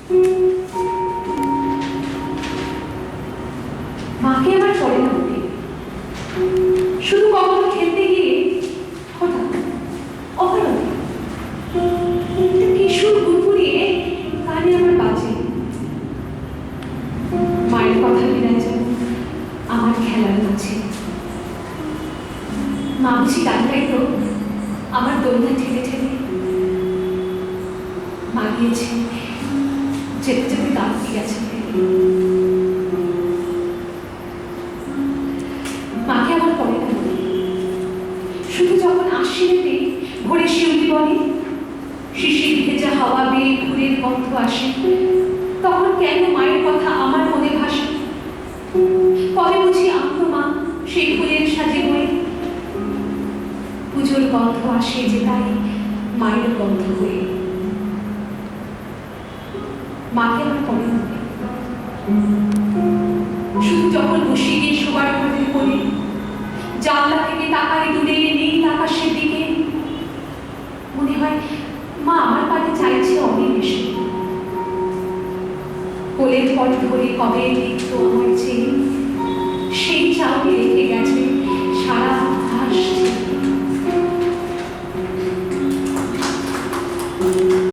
মাকে আমার পড়ে না মনে, শুধু কখনো খেলতে গিয়ে হঠাৎ অকারণে কিশোর গুড়গুড়িয়ে কানে আমার বাজে। মায়ের কথা বিরাজ যেন আমার খেলার মাঝে। মা বুঝি ডাক্তাই তো আমার দোলনা ঠেলে ঠেলে। মা গিয়েছে যেতে যেতে দাঁত দিয়ে গেছে। মাকে আমার পড়ে না মনে, শুধু যখন আশ্বিনেতে ভোরে শিউলি বলে, শিশির ভেজা হাওয়া বেয়ে ফুলের গন্ধ আসে, তখন কেন মায়ের কথা আমার মনে ভাসে। কবে বুঝি আনতো মা সেই ফুলের সাজে বয়ে, পুজোর গন্ধ আসে যে তাই মায়ের গন্ধ হয়ে। মাকে আমার পড়ে না মনে, শুধু যখন বসিয়ে গিয়ে শোবার ঘরের কোণে জানলা থেকে তাকাই দূরে নীল আকাশের দিকে, মনে হয় মা আমার পানে চাইছে অনেক বেশি। কোলের পরে ধরে কবে লিখত আমার চেয়ে সেই চাউনি